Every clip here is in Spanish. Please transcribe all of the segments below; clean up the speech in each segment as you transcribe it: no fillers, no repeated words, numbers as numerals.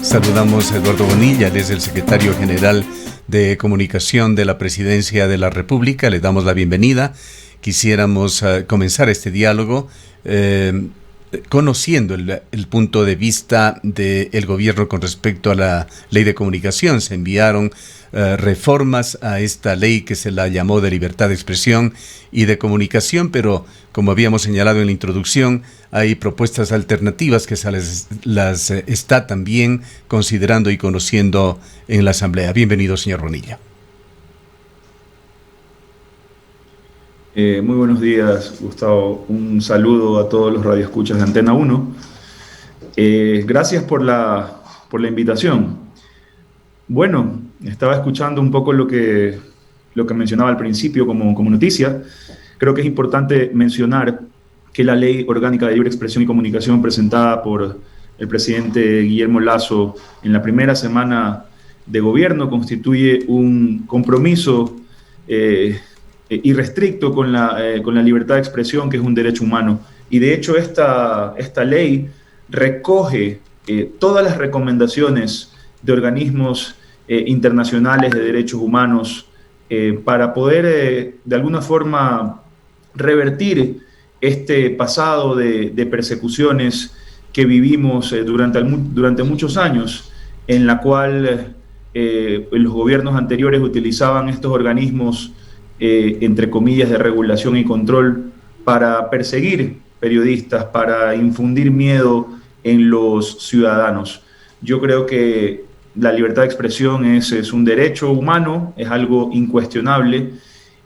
saludamos a Eduardo Bonilla, él es el secretario general de Comunicación de la Presidencia de la República. Le damos la bienvenida. Quisiéramos comenzar este diálogo conociendo el punto de vista del gobierno con respecto a la ley de comunicación. Se enviaron reformas a esta ley que se la llamó de libertad de expresión y de comunicación, pero como habíamos señalado en la introducción, hay propuestas alternativas que se las está también considerando y conociendo en la Asamblea. Bienvenido, señor Bonilla. Muy buenos días, Gustavo. Un saludo a todos los radioescuchas de Antena 1. Gracias por la invitación. Bueno, estaba escuchando un poco lo que mencionaba al principio como noticia. Creo que es importante mencionar que la Ley Orgánica de Libre Expresión y Comunicación presentada por el presidente Guillermo Lasso en la primera semana de gobierno constituye un compromiso irrestricto con la libertad de expresión, que es un derecho humano. Y de hecho esta ley recoge todas las recomendaciones de organismos internacionales de derechos humanos para poder de alguna forma revertir este pasado de persecuciones que vivimos durante muchos años, en la cual los gobiernos anteriores utilizaban estos organismos entre comillas de regulación y control para perseguir periodistas, para infundir miedo en los ciudadanos. Yo creo que la libertad de expresión es un derecho humano, es algo incuestionable,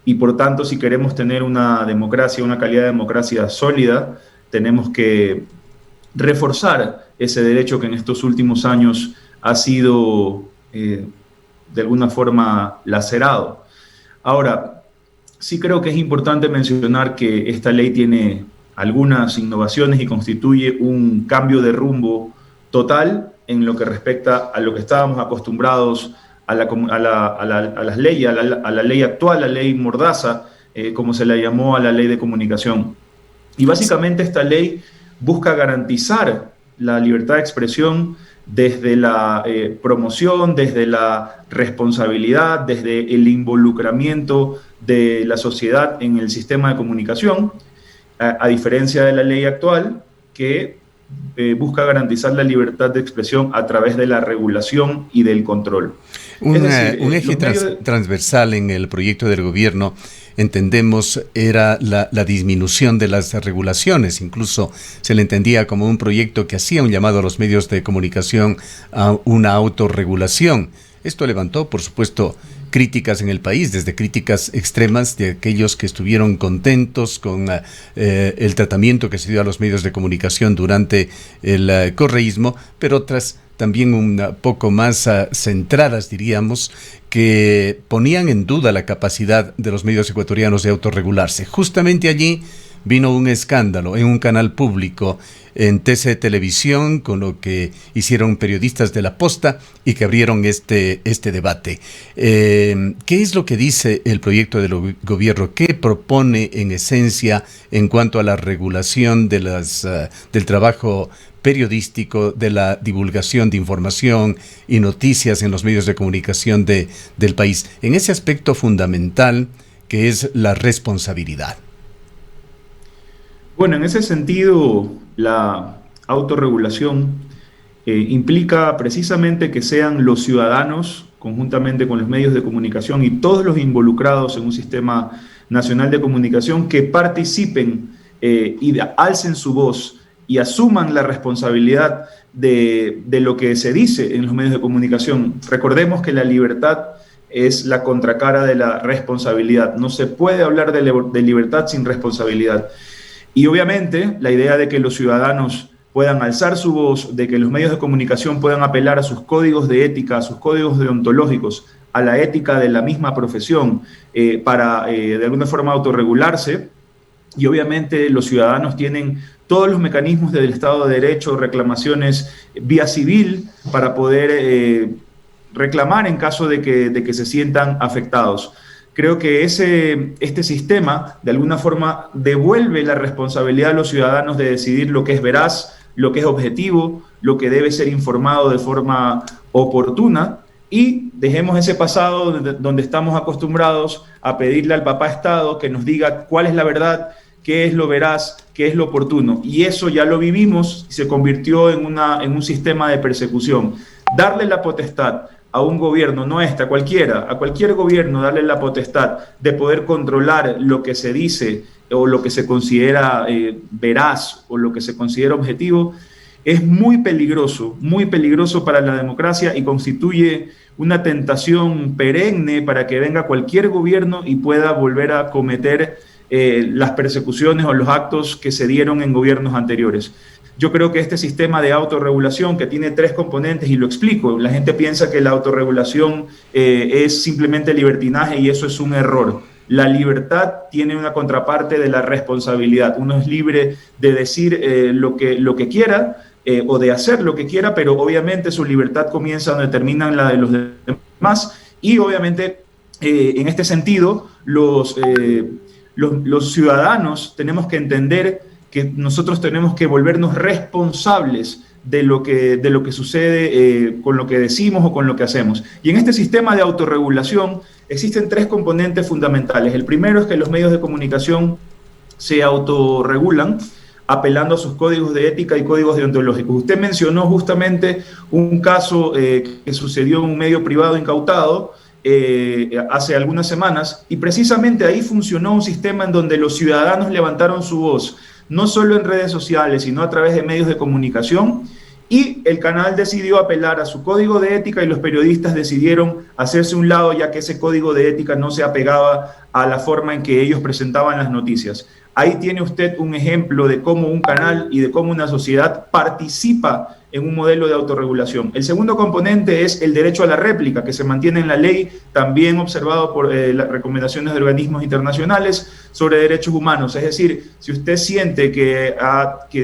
y por tanto, si queremos tener una democracia, una calidad de democracia sólida, tenemos que reforzar ese derecho que en estos últimos años ha sido de alguna forma lacerado. Ahora, sí creo que es importante mencionar que esta ley tiene algunas innovaciones y constituye un cambio de rumbo total en lo que respecta a lo que estábamos acostumbrados a las leyes, a la ley actual, la ley Mordaza, como se la llamó a la ley de comunicación. Y básicamente esta ley busca garantizar la libertad de expresión desde la promoción, desde la responsabilidad, desde el involucramiento de la sociedad en el sistema de comunicación, a diferencia de la ley actual, que busca garantizar la libertad de expresión a través de la regulación y del control. Un eje transversal en el proyecto del gobierno, entendemos, era la disminución de las regulaciones. Incluso se le entendía como un proyecto que hacía un llamado a los medios de comunicación a una autorregulación. Esto levantó, por supuesto, críticas en el país, desde críticas extremas de aquellos que estuvieron contentos con el tratamiento que se dio a los medios de comunicación durante el correísmo, pero otras también un poco más centradas, diríamos, que ponían en duda la capacidad de los medios ecuatorianos de autorregularse. Justamente allí vino un escándalo en un canal público, en TC Televisión, con lo que hicieron periodistas de La Posta y que abrieron este debate. ¿Qué es lo que dice el proyecto del gobierno? ¿Qué propone en esencia en cuanto a la regulación de del trabajo periodístico, de la divulgación de información y noticias en los medios de comunicación del país, en ese aspecto fundamental que es la responsabilidad? Bueno, en ese sentido, la autorregulación implica precisamente que sean los ciudadanos, conjuntamente con los medios de comunicación y todos los involucrados en un sistema nacional de comunicación, que participen y alcen su voz y asuman la responsabilidad de lo que se dice en los medios de comunicación. Recordemos que la libertad es la contracara de la responsabilidad. No se puede hablar de libertad sin responsabilidad. Y obviamente la idea de que los ciudadanos puedan alzar su voz, de que los medios de comunicación puedan apelar a sus códigos de ética, a sus códigos deontológicos, a la ética de la misma profesión, para de alguna forma autorregularse. Y obviamente los ciudadanos tienen todos los mecanismos del Estado de Derecho, reclamaciones vía civil para poder reclamar en caso de que se sientan afectados. Creo que este sistema de alguna forma devuelve la responsabilidad a los ciudadanos de decidir lo que es veraz, lo que es objetivo, lo que debe ser informado de forma oportuna, y dejemos ese pasado donde estamos acostumbrados a pedirle al papá Estado que nos diga cuál es la verdad, qué es lo veraz, qué es lo oportuno. Y eso ya lo vivimos y se convirtió en un sistema de persecución. Darle la potestad a un gobierno, no a cualquiera, a cualquier gobierno, darle la potestad de poder controlar lo que se dice o lo que se considera veraz o lo que se considera objetivo, es muy peligroso para la democracia y constituye una tentación perenne para que venga cualquier gobierno y pueda volver a cometer las persecuciones o los actos que se dieron en gobiernos anteriores. Yo creo que este sistema de autorregulación, que tiene 3 componentes, y lo explico, la gente piensa que la autorregulación es simplemente libertinaje, y eso es un error. La libertad tiene una contraparte de la responsabilidad. Uno es libre de decir lo que quiera o de hacer lo que quiera, pero obviamente su libertad comienza donde terminan la de los demás, y obviamente en este sentido los ciudadanos tenemos que entender que nosotros tenemos que volvernos responsables de lo que sucede con lo que decimos o con lo que hacemos. Y en este sistema de autorregulación existen 3 componentes fundamentales. El primero es que los medios de comunicación se autorregulan apelando a sus códigos de ética y códigos deontológicos. Usted mencionó justamente un caso que sucedió en un medio privado incautado hace algunas semanas, y precisamente ahí funcionó un sistema en donde los ciudadanos levantaron su voz, no solo en redes sociales, sino a través de medios de comunicación, y el canal decidió apelar a su código de ética y los periodistas decidieron hacerse un lado, ya que ese código de ética no se apegaba a la forma en que ellos presentaban las noticias. Ahí tiene usted un ejemplo de cómo un canal y de cómo una sociedad participa en un modelo de autorregulación. El segundo componente es el derecho a la réplica, que se mantiene en la ley, también observado por las recomendaciones de organismos internacionales sobre derechos humanos. Es decir, si usted siente que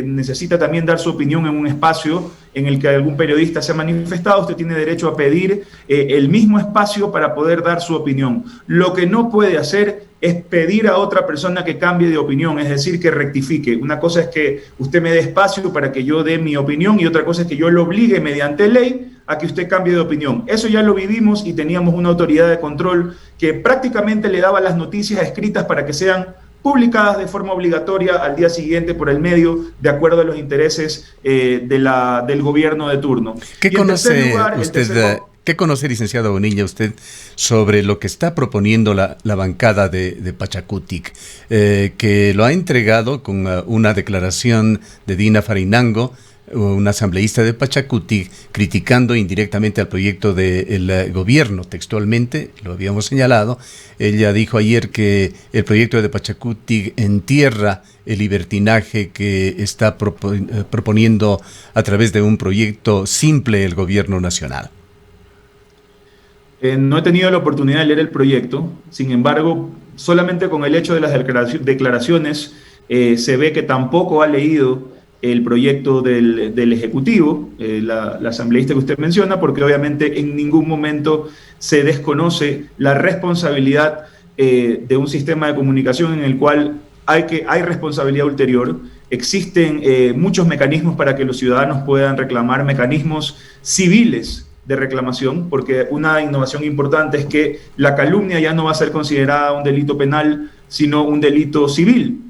necesita también dar su opinión en un espacio en el que algún periodista se ha manifestado, usted tiene derecho a pedir el mismo espacio para poder dar su opinión. Lo que no puede hacer es pedir a otra persona que cambie de opinión, es decir, que rectifique. Una cosa es que usted me dé espacio para que yo dé mi opinión, y otra cosa es que yo lo obligue mediante ley a que usted cambie de opinión. Eso ya lo vivimos, y teníamos una autoridad de control que prácticamente le daba las noticias escritas para que sean publicadas de forma obligatoria al día siguiente por el medio, de acuerdo a los intereses del gobierno de turno. ¿Qué conoce usted? ¿Qué conoce, licenciado Bonilla, usted sobre lo que está proponiendo la bancada de Pachakutik, que lo ha entregado con una declaración de Dina Farinango, una asambleísta de Pachakutik, criticando indirectamente al proyecto del gobierno? Textualmente, lo habíamos señalado, ella dijo ayer que el proyecto de Pachakutik entierra el libertinaje que está proponiendo a través de un proyecto simple el gobierno nacional. No he tenido la oportunidad de leer el proyecto, sin embargo, solamente con el hecho de las declaraciones se ve que tampoco ha leído el proyecto del Ejecutivo, la asambleísta que usted menciona, porque obviamente en ningún momento se desconoce la responsabilidad de un sistema de comunicación en el cual hay responsabilidad ulterior. Existen muchos mecanismos para que los ciudadanos puedan reclamar, mecanismos civiles de reclamación, porque una innovación importante es que la calumnia ya no va a ser considerada un delito penal, sino un delito civil.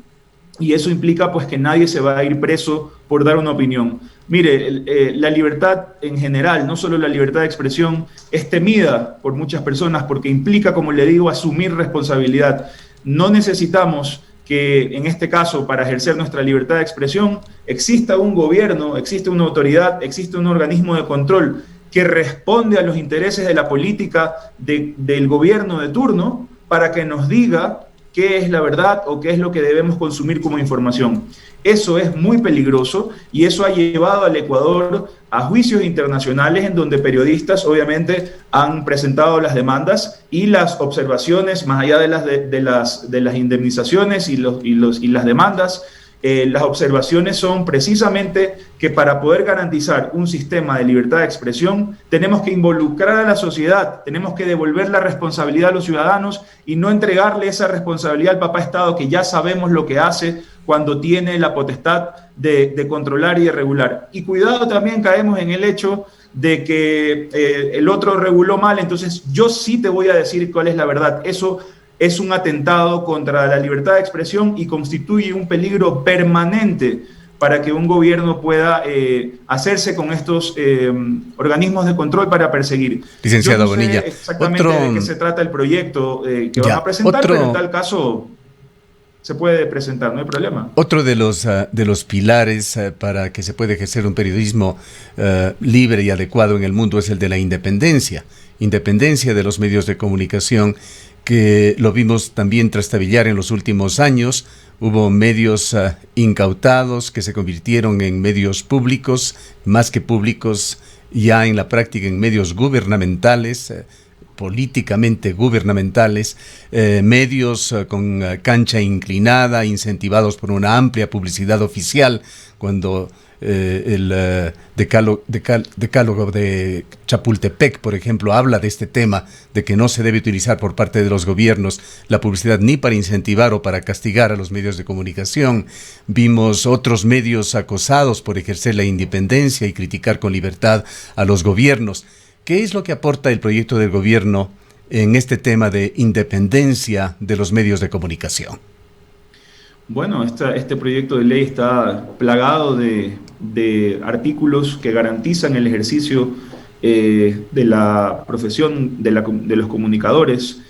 Y eso implica pues que nadie se va a ir preso por dar una opinión. Mire, la libertad en general, no solo la libertad de expresión, es temida por muchas personas porque implica, como le digo, asumir responsabilidad. No necesitamos que en este caso, para ejercer nuestra libertad de expresión, exista un gobierno, existe una autoridad, existe un organismo de control que responde a los intereses de la política del gobierno de turno para que nos diga qué es la verdad o qué es lo que debemos consumir como información. Eso es muy peligroso, y eso ha llevado al Ecuador a juicios internacionales en donde periodistas obviamente han presentado las demandas y las observaciones, más allá de las indemnizaciones y las demandas. Las observaciones son precisamente que para poder garantizar un sistema de libertad de expresión tenemos que involucrar a la sociedad, tenemos que devolver la responsabilidad a los ciudadanos y no entregarle esa responsabilidad al papá Estado, que ya sabemos lo que hace cuando tiene la potestad de controlar y de regular. Y cuidado, también caemos en el hecho de que el otro reguló mal, entonces yo sí te voy a decir cuál es la verdad. Eso es un atentado contra la libertad de expresión y constituye un peligro permanente para que un gobierno pueda hacerse con estos organismos de control para perseguir. Licenciado Yo no sé Bonilla, exactamente de qué se trata el proyecto que van a presentar, pero en tal caso se puede presentar, no hay problema. Otro de los pilares para que se pueda ejercer un periodismo libre y adecuado en el mundo es el de la independencia de los medios de comunicación, que lo vimos también trastabillar en los últimos años. Hubo medios incautados que se convirtieron en medios públicos, más que públicos, ya en la práctica en medios gubernamentales, políticamente gubernamentales, medios con cancha inclinada, incentivados por una amplia publicidad oficial, cuando el decálogo de Chapultepec, por ejemplo, habla de este tema, de que no se debe utilizar por parte de los gobiernos la publicidad ni para incentivar o para castigar a los medios de comunicación. Vimos otros medios acosados por ejercer la independencia y criticar con libertad a los gobiernos. ¿Qué es lo que aporta el proyecto del gobierno en este tema de independencia de los medios de comunicación? Bueno, este proyecto de ley está plagado de artículos que garantizan el ejercicio de la profesión de los comunicadores.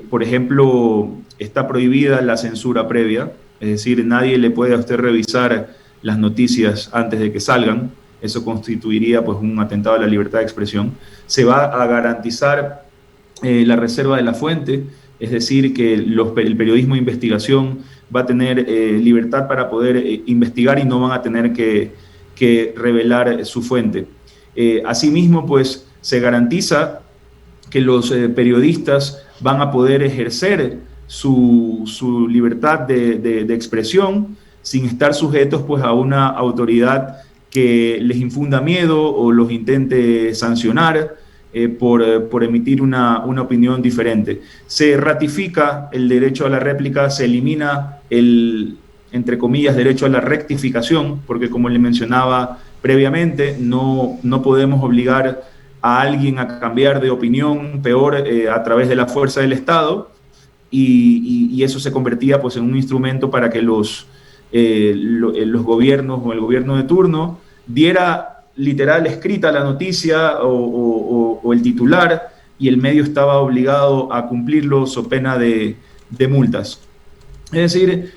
Por ejemplo, está prohibida la censura previa, es decir, nadie le puede a usted revisar las noticias antes de que salgan. Eso constituiría pues un atentado a la libertad de expresión. Se va a garantizar la reserva de la fuente, es decir, que el periodismo de investigación va a tener libertad para poder investigar y no van a tener que revelar su fuente. Asimismo, pues se garantiza que los periodistas van a poder ejercer su libertad de expresión sin estar sujetos pues a una autoridad que les infunda miedo o los intente sancionar por emitir una opinión diferente. Se ratifica el derecho a la réplica, se elimina el, entre comillas, derecho a la rectificación, porque como le mencionaba previamente, no podemos obligar a alguien a cambiar de opinión, peor a través de la fuerza del Estado, y eso se convertía pues en un instrumento para que los gobiernos o el gobierno de turno diera literal escrita la noticia o el titular, y el medio estaba obligado a cumplirlo so pena de multas. Es decir,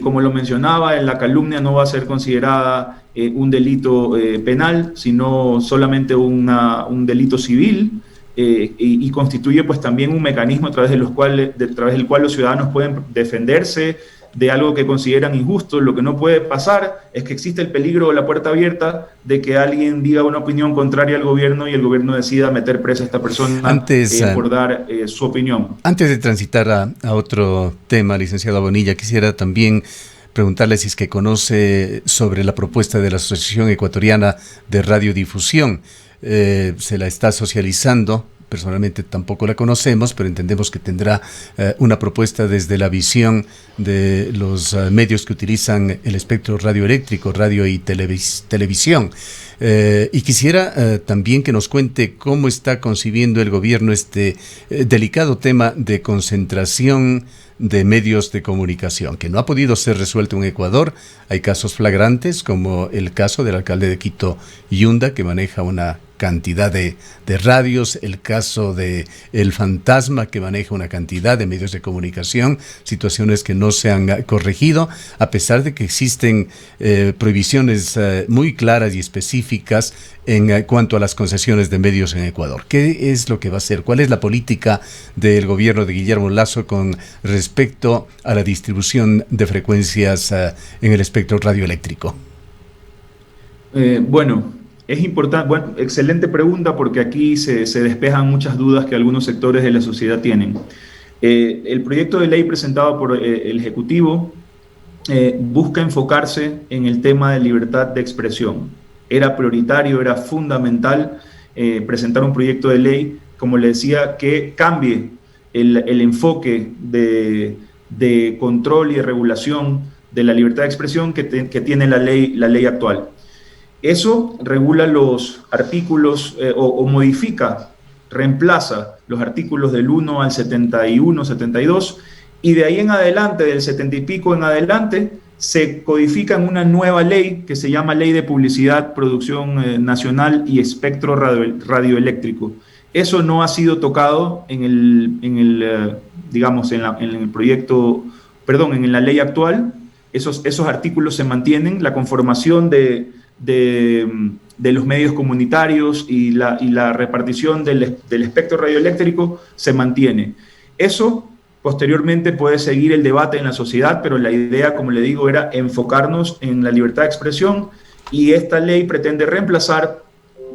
como lo mencionaba, la calumnia no va a ser considerada un delito penal, sino solamente un delito civil, y constituye pues también un mecanismo a través del cual los ciudadanos pueden defenderse de algo que consideran injusto. Lo que no puede pasar es que existe el peligro o la puerta abierta de que alguien diga una opinión contraria al gobierno y el gobierno decida meter presa a esta persona por dar su opinión. Antes de transitar a otro tema, licenciado Bonilla, quisiera también preguntarle si es que conoce sobre la propuesta de la Asociación Ecuatoriana de Radiodifusión. Se la está socializando. Personalmente tampoco la conocemos, pero entendemos que tendrá una propuesta desde la visión de los medios que utilizan el espectro radioeléctrico, radio y televisión. Y quisiera también que nos cuente cómo está concibiendo el gobierno este delicado tema de concentración de medios de comunicación, que no ha podido ser resuelto en Ecuador. Hay casos flagrantes, como el caso del alcalde de Quito, Yunda, que maneja una cantidad de radios, el caso de El Fantasma, que maneja una cantidad de medios de comunicación, situaciones que no se han corregido, a pesar de que existen prohibiciones muy claras y específicas en cuanto a las concesiones de medios en Ecuador. ¿Qué es lo que va a hacer? ¿Cuál es la política del gobierno de Guillermo Lasso con respecto a la distribución de frecuencias en el espectro radioeléctrico? Es importante, excelente pregunta, porque aquí se despejan muchas dudas que algunos sectores de la sociedad tienen. El proyecto de ley presentado por el Ejecutivo busca enfocarse en el tema de libertad de expresión. Era prioritario, era fundamental presentar un proyecto de ley, como le decía, que cambie el enfoque de control y de regulación de la libertad de expresión que tiene la ley actual. Eso regula los artículos o modifica, reemplaza los artículos del 1 al 71, 72, y de ahí en adelante, del 70 y pico en adelante, se codifica en una nueva ley que se llama Ley de Publicidad, Producción Nacional y Espectro Radioeléctrico. Eso no ha sido tocado en el proyecto, perdón, en la ley actual. Esos artículos se mantienen, la conformación de los medios comunitarios y la repartición del espectro radioeléctrico se mantiene. Eso posteriormente puede seguir el debate en la sociedad, pero la idea, como le digo, era enfocarnos en la libertad de expresión, y esta ley pretende reemplazar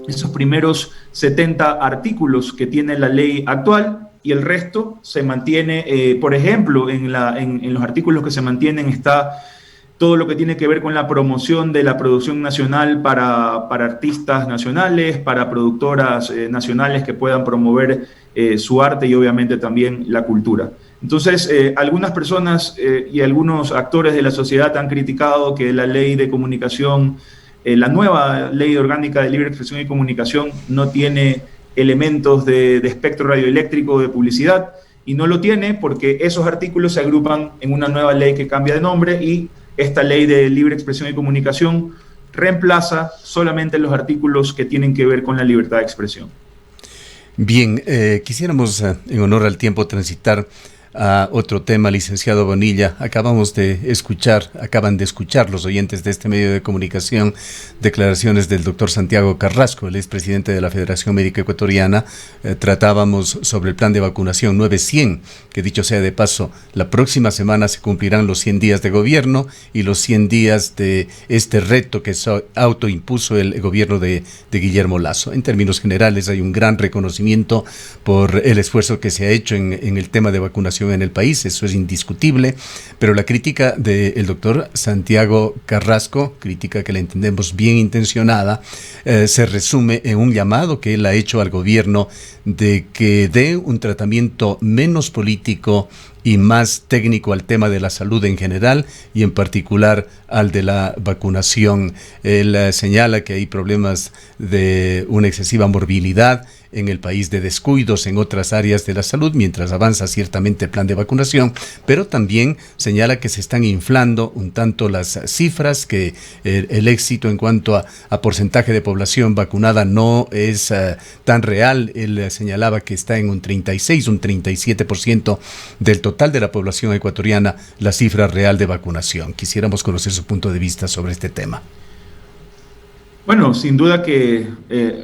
esos primeros 70 artículos que tiene la ley actual, y el resto se mantiene. Por ejemplo, en los artículos que se mantienen está todo lo que tiene que ver con la promoción de la producción nacional para artistas nacionales, para productoras nacionales que puedan promover su arte y obviamente también la cultura. Entonces, algunas personas y algunos actores de la sociedad han criticado que la ley de comunicación, la nueva ley orgánica de libre expresión y comunicación, no tiene elementos de espectro radioeléctrico de publicidad, y no lo tiene porque esos artículos se agrupan en una nueva ley que cambia de nombre, y esta ley de libre expresión y comunicación reemplaza solamente los artículos que tienen que ver con la libertad de expresión. Bien, quisiéramos, en honor al tiempo, transitar a otro tema, licenciado Bonilla. Acaban de escuchar los oyentes de este medio de comunicación declaraciones del doctor Santiago Carrasco, el expresidente de la Federación Médica Ecuatoriana. Tratábamos sobre el plan de vacunación 900, que dicho sea de paso, la próxima semana se cumplirán los 100 días de gobierno y los 100 días de este reto que autoimpuso el gobierno de Guillermo Lasso. En términos generales, hay un gran reconocimiento por el esfuerzo que se ha hecho en el tema de vacunación en el país, eso es indiscutible, pero la crítica del doctor Santiago Carrasco, crítica que la entendemos bien intencionada, se resume en un llamado que él ha hecho al gobierno de que dé un tratamiento menos político y más técnico al tema de la salud en general y en particular al de la vacunación. Él señala que hay problemas de una excesiva morbilidad en el país, de descuidos en otras áreas de la salud, mientras avanza ciertamente el plan de vacunación, pero también señala que se están inflando un tanto las cifras, que el éxito en cuanto a porcentaje de población vacunada no es tan real. Él señalaba que está en un 36, un 37% del total de la población ecuatoriana la cifra real de vacunación. Quisiéramos conocer su punto de vista sobre este tema. Bueno, sin duda que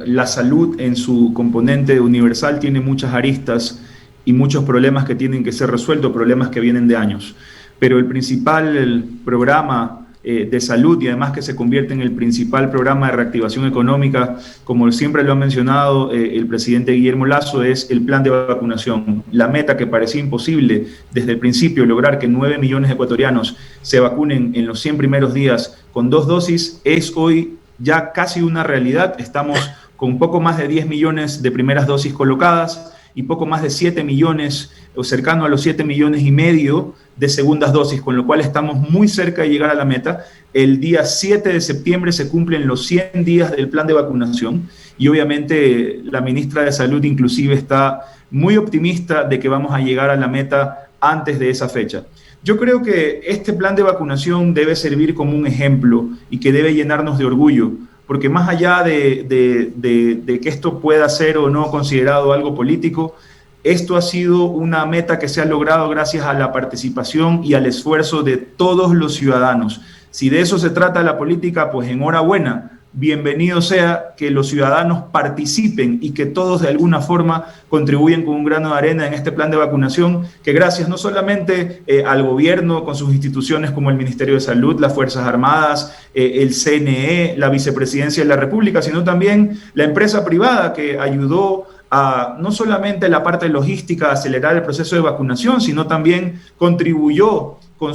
la salud en su componente universal tiene muchas aristas y muchos problemas que tienen que ser resueltos, problemas que vienen de años. Pero el principal programa de salud, y además que se convierte en el principal programa de reactivación económica, como siempre lo ha mencionado el presidente Guillermo Lasso, es el plan de vacunación. La meta que parecía imposible desde el principio, lograr que 9 millones de ecuatorianos se vacunen en los 100 primeros días con 2 dosis, es hoy ya casi una realidad. Estamos con poco más de 10 millones de primeras dosis colocadas y poco más de 7 millones, o cercano a los 7 millones y medio de segundas dosis, con lo cual estamos muy cerca de llegar a la meta. El día 7 de septiembre se cumplen los 100 días del plan de vacunación, y obviamente la ministra de Salud inclusive está muy optimista de que vamos a llegar a la meta antes de esa fecha. Yo creo que este plan de vacunación debe servir como un ejemplo y que debe llenarnos de orgullo, porque más allá de que esto pueda ser o no considerado algo político, esto ha sido una meta que se ha logrado gracias a la participación y al esfuerzo de todos los ciudadanos. Si de eso se trata la política, pues enhorabuena. Bienvenido sea que los ciudadanos participen y que todos de alguna forma contribuyen con un grano de arena en este plan de vacunación, que gracias no solamente al gobierno con sus instituciones como el Ministerio de Salud, las Fuerzas Armadas, el CNE, la Vicepresidencia de la República, sino también la empresa privada que ayudó a no solamente la parte logística a acelerar el proceso de vacunación, sino también contribuyó con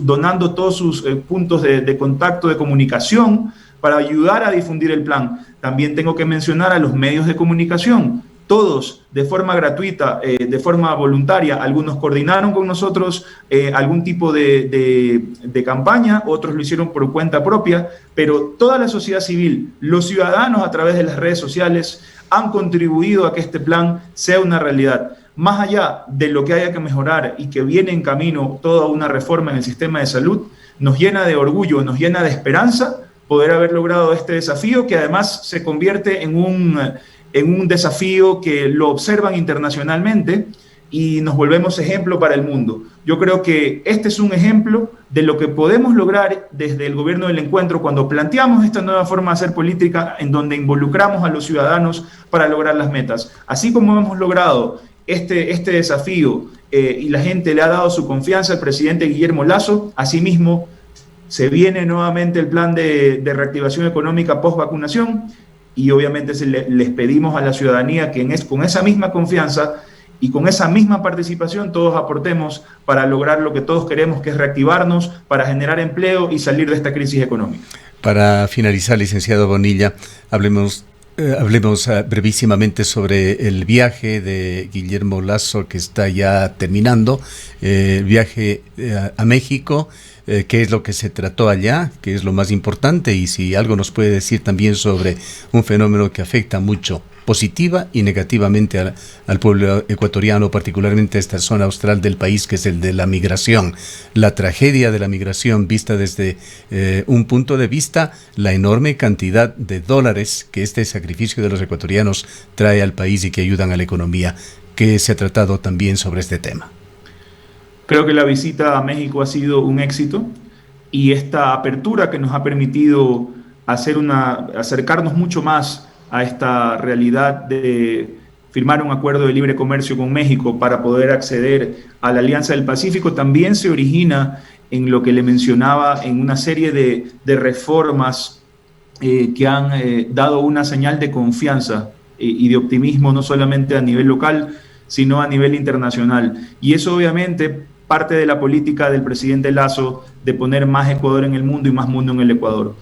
donando todos sus puntos de contacto, de comunicación, para ayudar a difundir el plan. También tengo que mencionar a los medios de comunicación, todos de forma gratuita, de forma voluntaria. Algunos coordinaron con nosotros algún tipo de campaña, otros lo hicieron por cuenta propia, pero toda la sociedad civil, los ciudadanos a través de las redes sociales han contribuido a que este plan sea una realidad. Más allá de lo que haya que mejorar y que viene en camino toda una reforma en el sistema de salud, nos llena de orgullo, nos llena de esperanza poder haber logrado este desafío, que además se convierte en un desafío que lo observan internacionalmente y nos volvemos ejemplo para el mundo. Yo creo que este es un ejemplo de lo que podemos lograr desde el Gobierno del Encuentro cuando planteamos esta nueva forma de hacer política en donde involucramos a los ciudadanos para lograr las metas. Así como hemos logrado este desafío y la gente le ha dado su confianza al presidente Guillermo Lasso, asimismo se viene nuevamente el plan de reactivación económica post-vacunación y obviamente les pedimos a la ciudadanía que con esa misma confianza y con esa misma participación todos aportemos para lograr lo que todos queremos, que es reactivarnos, para generar empleo y salir de esta crisis económica. Para finalizar, licenciado Bonilla, hablemos brevísimamente sobre el viaje de Guillermo Lasso que está ya terminando, el viaje a México. ¿Qué es lo que se trató allá? ¿Qué es lo más importante? Y si algo nos puede decir también sobre un fenómeno que afecta mucho, positiva y negativamente al pueblo ecuatoriano, particularmente a esta zona austral del país, que es el de la migración. La tragedia de la migración vista desde un punto de vista, la enorme cantidad de dólares que este sacrificio de los ecuatorianos trae al país y que ayudan a la economía. ¿Qué se ha tratado también sobre este tema? Creo que la visita a México ha sido un éxito y esta apertura que nos ha permitido acercarnos mucho más a esta realidad de firmar un acuerdo de libre comercio con México para poder acceder a la Alianza del Pacífico también se origina en lo que le mencionaba, en una serie de reformas que han dado una señal de confianza y de optimismo no solamente a nivel local, sino a nivel internacional. Y eso obviamente parte de la política del presidente Lasso de poner más Ecuador en el mundo y más mundo en el Ecuador.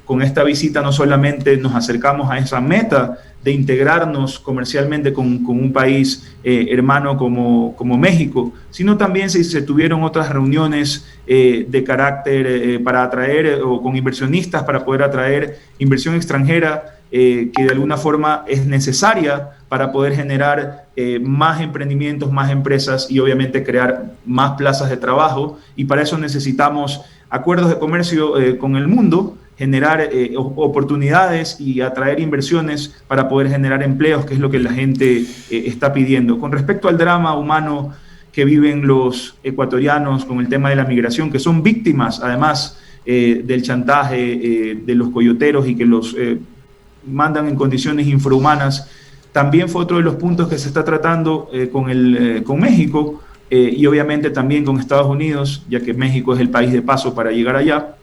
Con esta visita no solamente nos acercamos a esa meta de integrarnos comercialmente con un país hermano como México, sino también se tuvieron otras reuniones de carácter para atraer o con inversionistas para poder atraer inversión extranjera que de alguna forma es necesaria para poder generar más emprendimientos, más empresas y obviamente crear más plazas de trabajo, y para eso necesitamos acuerdos de comercio con el mundo, generar oportunidades y atraer inversiones para poder generar empleos, que es lo que la gente está pidiendo. Con respecto al drama humano que viven los ecuatorianos con el tema de la migración, que son víctimas además del chantaje de los coyoteros y que los mandan en condiciones infrahumanas, también fue otro de los puntos que se está tratando con México y obviamente también con Estados Unidos, ya que México es el país de paso para llegar allá,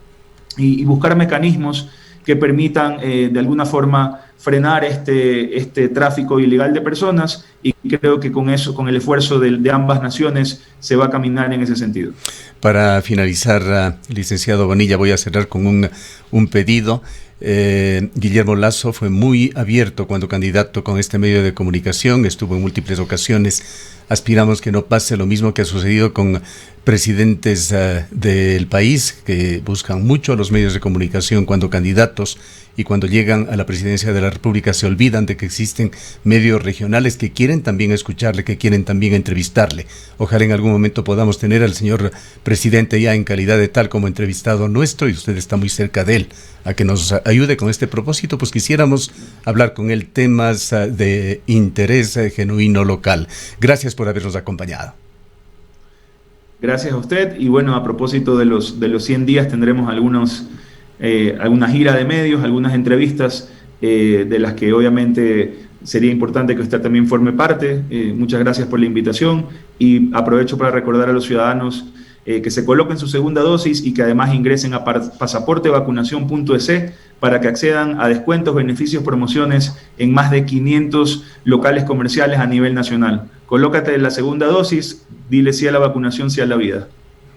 y buscar mecanismos que permitan de alguna forma frenar este tráfico ilegal de personas, y creo que con eso, con el esfuerzo de ambas naciones, se va a caminar en ese sentido. Para finalizar, licenciado Bonilla, voy a cerrar con un pedido. Guillermo Lasso fue muy abierto cuando candidato con este medio de comunicación, estuvo en múltiples ocasiones. Aspiramos que no pase lo mismo que ha sucedido con presidentes del país que buscan mucho a los medios de comunicación cuando candidatos, y cuando llegan a la presidencia de la República se olvidan de que existen medios regionales que quieren también escucharle, que quieren también entrevistarle. Ojalá en algún momento podamos tener al señor presidente ya en calidad de tal como entrevistado nuestro, y usted está muy cerca de él, a que nos ayude con este propósito, pues quisiéramos hablar con él temas de interés genuino local. Gracias por habernos acompañado. Gracias a usted, y bueno, a propósito de los 100 días tendremos alguna gira de medios, algunas entrevistas de las que obviamente sería importante que usted también forme parte. Muchas gracias por la invitación, y aprovecho para recordar a los ciudadanos que se coloquen su segunda dosis y que además ingresen a pasaportevacunación.es para que accedan a descuentos, beneficios, promociones en más de 500 locales comerciales a nivel nacional. Colócate la segunda dosis, dile sí a la vacunación, sí a la vida.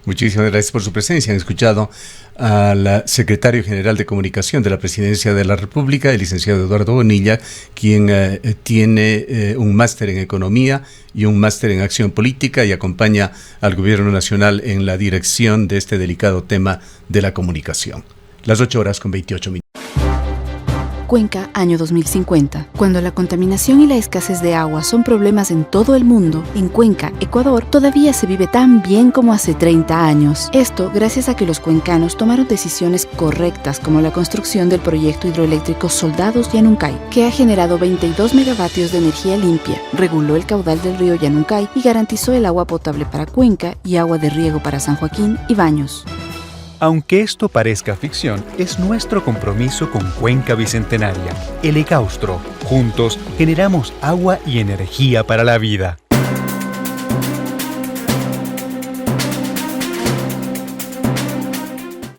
Muchísimas gracias por su presencia. Han escuchado al secretario general de Comunicación de la Presidencia de la República, el licenciado Eduardo Bonilla, quien tiene un máster en Economía y un máster en Acción Política y acompaña al Gobierno Nacional en la dirección de este delicado tema de la comunicación. Las 8:28. Cuenca, año 2050. Cuando la contaminación y la escasez de agua son problemas en todo el mundo, en Cuenca, Ecuador, todavía se vive tan bien como hace 30 años. Esto gracias a que los cuencanos tomaron decisiones correctas, como la construcción del proyecto hidroeléctrico Soldados Yanuncay, que ha generado 22 megavatios de energía limpia, reguló el caudal del río Yanuncay y garantizó el agua potable para Cuenca y agua de riego para San Joaquín y Baños. Aunque esto parezca ficción, es nuestro compromiso con Cuenca Bicentenaria, el Ecaustro. Juntos generamos agua y energía para la vida.